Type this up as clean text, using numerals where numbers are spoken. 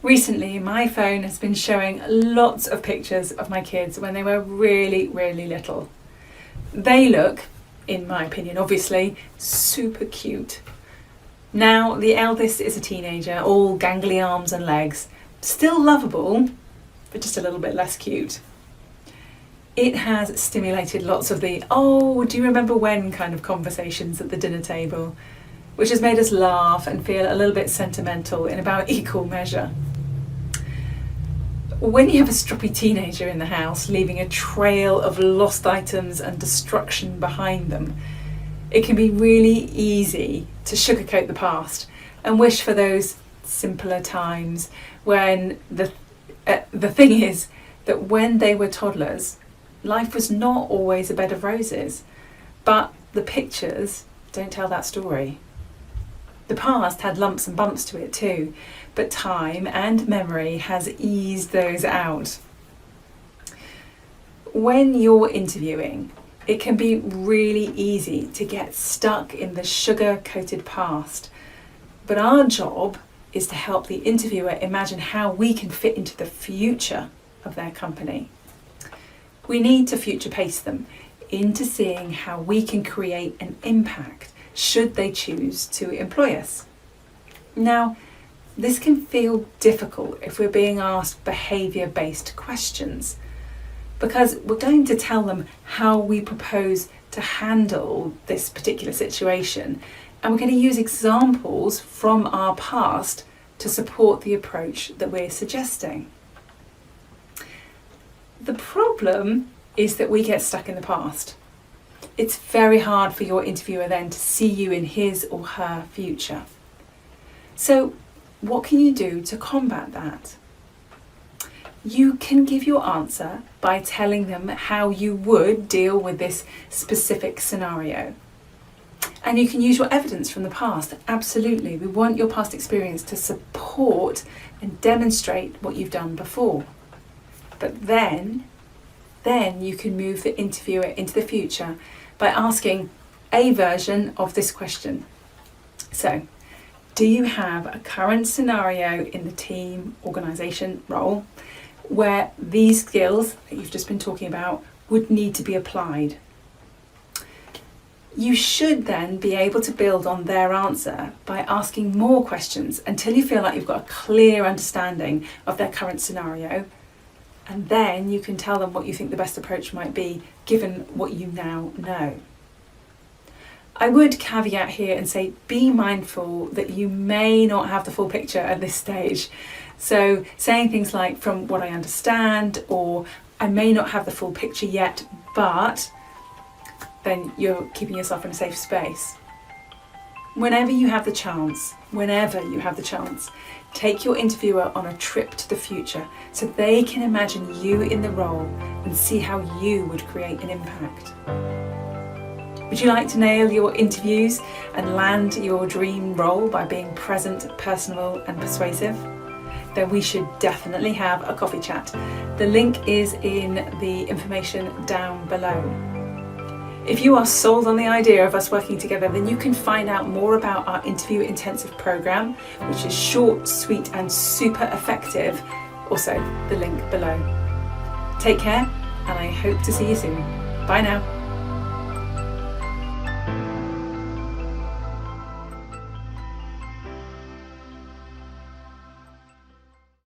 Recently, my phone has been showing lots of pictures of my kids when they were really, really little. They look, in my opinion obviously, super cute. Now the eldest is a teenager, all gangly arms and legs, still lovable, but just a little bit less cute. It has stimulated lots of the "oh, do you remember when" kind of conversations at the dinner table, which has made us laugh and feel a little bit sentimental in about equal measure. When you have a stroppy teenager in the house leaving a trail of lost items and destruction behind them, it can be really easy to sugarcoat the past and wish for those simpler times when the thing is that when they were toddlers, life was not always a bed of roses, but the pictures don't tell that story. The past had lumps and bumps to it too, but time and memory has eased those out. When you're interviewing, it can be really easy to get stuck in the sugar-coated past, but our job is to help the interviewer imagine how we can fit into the future of their company. We need to future pace them into seeing how we can create an impact should they choose to employ us. Now, this can feel difficult if we're being asked behaviour-based questions, because we're going to tell them how we propose to handle this particular situation, and we're going to use examples from our past to support the approach that we're suggesting. The problem is that we get stuck in the past. It's very hard for your interviewer then to see you in his or her future. So what can you do to combat that? You can give your answer by telling them how you would deal with this specific scenario. And you can use your evidence from the past. Absolutely, we want your past experience to support and demonstrate what you've done before. But then you can move the interviewer into the future by asking a version of this question. So, do you have a current scenario in the team, organisation, role where these skills that you've just been talking about would need to be applied? You should then be able to build on their answer by asking more questions until you feel like you've got a clear understanding of their current scenario, and then you can tell them what you think the best approach might be given what you now know. I would caveat here and say be mindful that you may not have the full picture at this stage. So saying things like "from what I understand" or "I may not have the full picture yet, but," then you're keeping yourself in a safe space. Whenever you have the chance, take your interviewer on a trip to the future so they can imagine you in the role and see how you would create an impact. Would you like to nail your interviews and land your dream role by being present, personable and persuasive? Then we should definitely have a coffee chat. The link is in the information down below. If you are sold on the idea of us working together, then you can find out more about our interview intensive program, which is short, sweet and super effective. Also, the link below. Take care, and I hope to see you soon. Bye now.